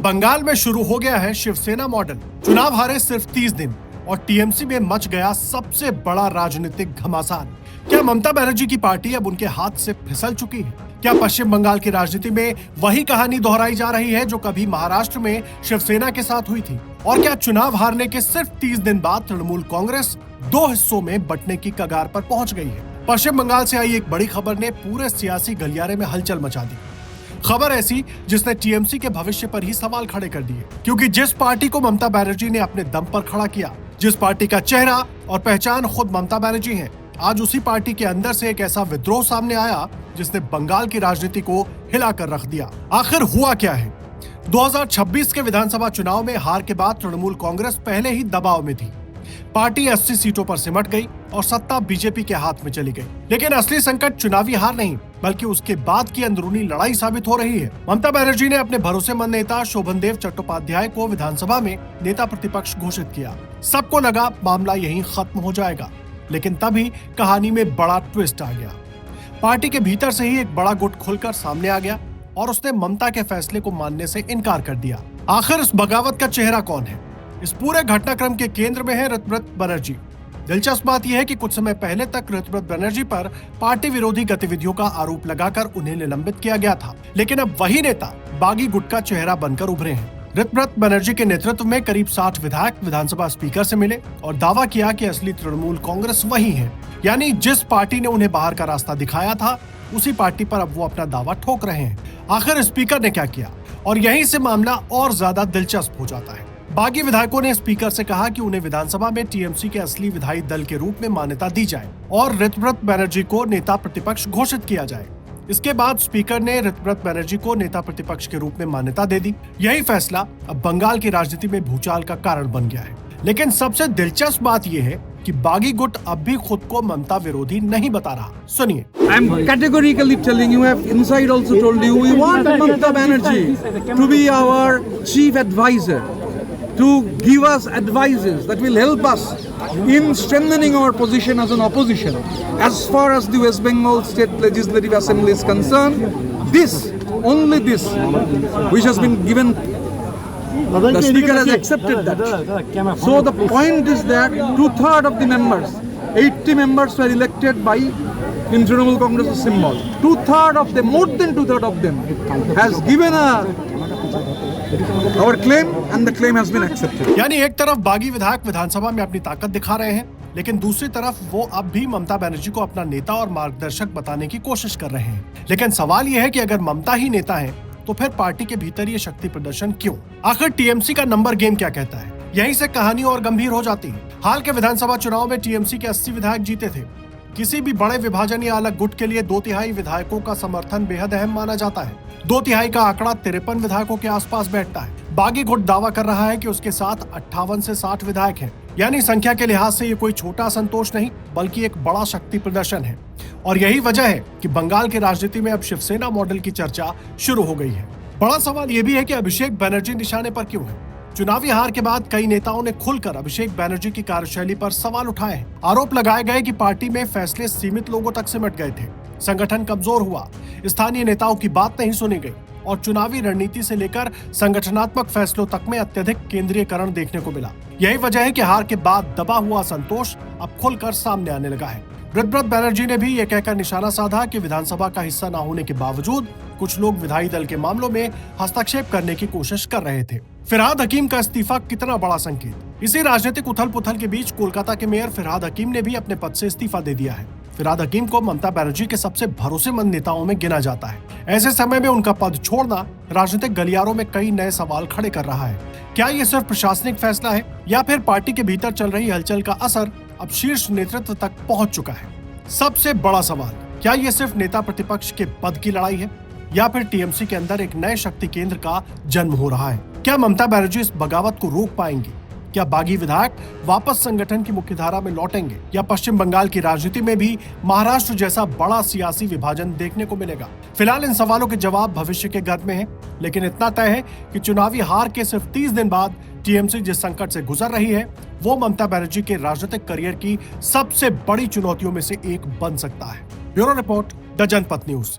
बंगाल में शुरू हो गया है शिवसेना मॉडल। चुनाव हारे सिर्फ 30 दिन और टीएमसी में मच गया सबसे बड़ा राजनीतिक घमासान। क्या ममता बनर्जी की पार्टी अब उनके हाथ से फिसल चुकी है? क्या पश्चिम बंगाल की राजनीति में वही कहानी दोहराई जा रही है जो कभी महाराष्ट्र में शिवसेना के साथ हुई थी? और क्या चुनाव हारने के सिर्फ 30 दिन बाद तृणमूल कांग्रेस दो हिस्सों में बंटने की कगार पर पहुंच गई है? पश्चिम बंगाल से आई एक बड़ी खबर ने पूरे सियासी गलियारे में हलचल मचा दी। खबर ऐसी जिसने टीएमसी के भविष्य पर ही सवाल खड़े कर दिए, क्योंकि जिस पार्टी को ममता बनर्जी ने अपने दम पर खड़ा किया, जिस पार्टी का चेहरा और पहचान खुद ममता बनर्जी है, आज उसी पार्टी के अंदर से एक ऐसा विद्रोह सामने आया जिसने बंगाल की राजनीति को हिलाकर रख दिया। आखिर हुआ क्या है? 2026 के विधानसभा चुनाव में हार के बाद तृणमूल कांग्रेस पहले ही दबाव में थी। पार्टी 80 सीटों पर सिमट गई और सत्ता बीजेपी के हाथ में चली गई। लेकिन असली संकट चुनावी हार नहीं, बल्कि उसके बाद की अंदरूनी लड़ाई साबित हो रही है। ममता बनर्जी ने अपने भरोसेमंद नेता शोभनदेव चट्टोपाध्याय को विधानसभा में नेता प्रतिपक्ष घोषित किया। सबको लगा मामला यहीं खत्म हो जाएगा, लेकिन तभी कहानी में बड़ा ट्विस्ट आ गया। पार्टी के भीतर से ही एक बड़ा गुट खुलकर सामने आ गया और उसने ममता के फैसले को मानने से इनकार कर दिया। आखिर इस बगावत का चेहरा कौन है? इस पूरे घटनाक्रम के केंद्र में है ऋतव्रत बनर्जी। दिलचस्प बात यह है कि कुछ समय पहले तक ऋतव्रत बनर्जी पर पार्टी विरोधी गतिविधियों का आरोप लगाकर उन्हें निलंबित किया गया था, लेकिन अब वही नेता बागी गुट का चेहरा बनकर उभरे हैं। ऋतव्रत बनर्जी के नेतृत्व में करीब 60 विधायक विधानसभा स्पीकर से मिले और दावा किया कि असली तृणमूल कांग्रेस वही है, यानी जिस पार्टी ने उन्हें बाहर का रास्ता दिखाया था, उसी पार्टी पर अब वो अपना दावा ठोक रहे हैं। आखिर स्पीकर ने क्या किया? और यहीं से मामला और ज्यादा दिलचस्प हो जाता है। बागी विधायकों ने स्पीकर से कहा कि उन्हें विधानसभा में टीएमसी के असली विधायी दल के रूप में मान्यता दी जाए और ऋतव्रत बनर्जी को नेता प्रतिपक्ष घोषित किया जाए। इसके बाद स्पीकर ने ऋतव्रत बनर्जी को नेता प्रतिपक्ष के रूप में मान्यता दे दी। यही फैसला अब बंगाल की राजनीति में भूचाल का कारण बन गया है। लेकिन सबसे दिलचस्प बात यह है कि बागी गुट अब भी खुद को ममता विरोधी नहीं बता रहा। सुनिए। I am categorically telling you, I have inside also told you, we want Mamata Banerjee to be our chief advisor, to give us advices that will help us in strengthening our position as an opposition. As far as the West Bengal State Legislative Assembly is concerned, this, only this, which has been given, the Speaker has accepted that. So the point is that 2/3 of the members, 80 members were elected by in Trinamool Congress symbol. 2/3 of them, more than 2/3 of them, has given our claim and the claim has been accepted. यानी एक तरफ बागी विधायक विधानसभा में अपनी ताकत दिखा रहे हैं, लेकिन दूसरी तरफ वो अब भी ममता बनर्जी को अपना नेता और मार्गदर्शक बताने की कोशिश कर रहे हैं। लेकिन सवाल ये है कि अगर ममता ही नेता है, तो फिर पार्टी के भीतर ये शक्ति प्रदर्शन क्यों? आखिर टीएमसी का नंबर गेम क्या कहता है? यहीं से कहानी और गंभीर हो जाती है। हाल के विधानसभा चुनाव में टीएमसी के 80 विधायक जीते थे। किसी भी बड़े विभाजन या अलग गुट के लिए 2/3 विधायकों का समर्थन बेहद अहम माना जाता है। 2/3 का आंकड़ा 53 विधायकों के आसपास बैठता है। बागी गुट दावा कर रहा है कि उसके साथ 58 से 60 विधायक हैं। यानी संख्या के लिहाज से ये कोई छोटा असंतोष नहीं, बल्कि एक बड़ा शक्ति प्रदर्शन है। और यही वजह है कि बंगाल की राजनीति में अब शिवसेना मॉडल की चर्चा शुरू हो गई है। बड़ा सवाल ये भी है कि अभिषेक बनर्जी निशाने पर क्यों है? चुनावी हार के बाद कई नेताओं ने खुलकर अभिषेक बनर्जी की कार्यशैली पर सवाल उठाए हैं। आरोप लगाए गए कि पार्टी में फैसले सीमित लोगों तक सिमट गए थे, संगठन कमजोर हुआ, स्थानीय नेताओं की बात नहीं सुनी गई और चुनावी रणनीति से लेकर संगठनात्मक फैसलों तक में अत्यधिक केंद्रीयकरण देखने को मिला। यही वजह है कि हार के बाद दबा हुआ असंतोष अब खुलकर सामने आने लगा है। ऋतव्रत बनर्जी ने भी ये कहकर निशाना साधा कि विधानसभा का हिस्सा न होने के बावजूद कुछ लोग विधायी दल के मामलों में हस्तक्षेप करने की कोशिश कर रहे थे। फिरहाद हकीम का इस्तीफा कितना बड़ा संकेत? इसी राजनीतिक उथल पुथल के बीच कोलकाता के मेयर फिरहाद हकीम ने भी अपने पद से इस्तीफा दे दिया है। फिरहाद हकीम को ममता बनर्जी के सबसे भरोसेमंद नेताओं में गिना जाता है। ऐसे समय में उनका पद छोड़ना राजनीतिक गलियारों में कई नए सवाल खड़े कर रहा है। क्या ये सिर्फ प्रशासनिक फैसला है या फिर पार्टी के भीतर चल रही हलचल का असर अब शीर्ष नेतृत्व तक पहुंच चुका है? सबसे बड़ा सवाल, क्या ये सिर्फ नेता प्रतिपक्ष के पद की लड़ाई है या फिर टीएमसी के अंदर एक नए शक्ति केंद्र का जन्म हो रहा है? क्या ममता बनर्जी इस बगावत को रोक पाएंगी? क्या बागी विधायक वापस संगठन की मुख्यधारा में लौटेंगे या पश्चिम बंगाल की राजनीति में भी महाराष्ट्र जैसा बड़ा सियासी विभाजन देखने को मिलेगा? फिलहाल इन सवालों के जवाब भविष्य के गर्भ में हैं, लेकिन इतना तय है कि चुनावी हार के सिर्फ 30 दिन बाद टीएमसी जिस संकट से गुजर रही है, वो ममता बनर्जी के राजनीतिक करियर की सबसे बड़ी चुनौतियों में से एक बन सकता है। Bureau report, the Janpath news.